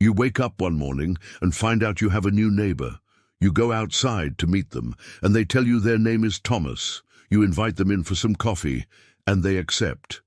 You wake up one morning and find out you have a new neighbor. You go outside to meet them, and they tell you their name is Thomas. You invite them in for some coffee, and they accept.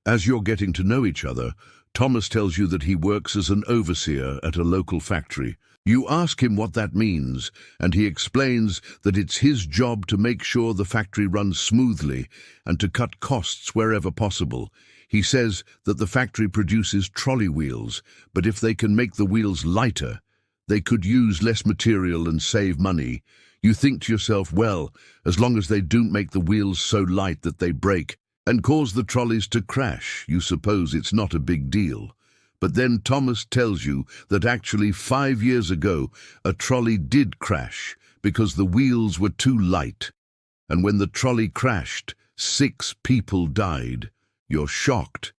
As you're getting to know each other, Thomas tells you that he works as an overseer at a local factory. You ask him what that means, and he explains that it's his job to make sure the factory runs smoothly and to cut costs wherever possible. He says that the factory produces trolley wheels, but if they can make the wheels lighter, they could use less material and save money. You think to yourself, well, as long as they don't make the wheels so light that they break and cause the trolleys to crash, you suppose it's not a big deal. But then Thomas tells you that actually 5 years ago, a trolley did crash because the wheels were too light. And when the trolley crashed, 6 people died. You're shocked.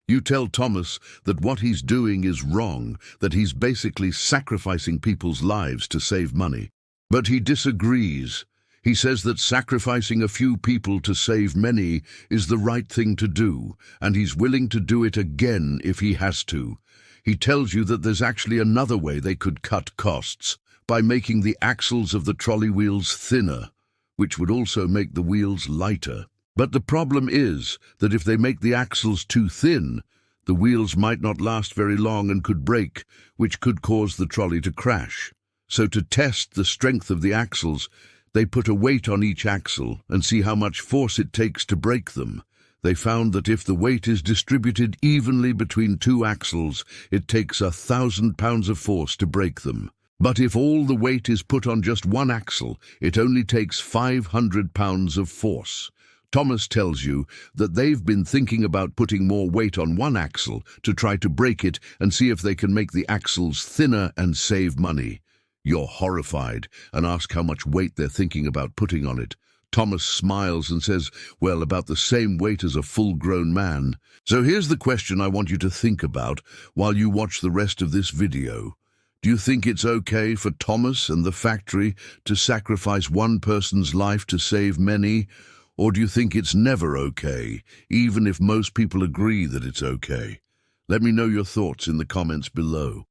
You tell Thomas that what he's doing is wrong, that he's basically sacrificing people's lives to save money. But he disagrees. He says that sacrificing a few people to save many is the right thing to do, and he's willing to do it again if he has to. He tells you that there's actually another way they could cut costs, by making the axles of the trolley wheels thinner, which would also make the wheels lighter. But the problem is that if they make the axles too thin, the wheels might not last very long and could break, which could cause the trolley to crash. So to test the strength of the axles, they put a weight on each axle and see how much force it takes to break them. They found that if the weight is distributed evenly between 2 axles, it takes 1,000 pounds of force to break them. But if all the weight is put on just one axle, it only takes 500 pounds of force. Thomas tells you that they've been thinking about putting more weight on one axle to try to break it and see if they can make the axles thinner and save money. You're horrified and ask how much weight they're thinking about putting on it. Thomas smiles and says, well, about the same weight as a full-grown man. So here's the question I want you to think about while you watch the rest of this video. Do you think it's okay for Thomas and the factory to sacrifice one person's life to save many? Or do you think it's never okay, even if most people agree that it's okay? Let me know your thoughts in the comments below.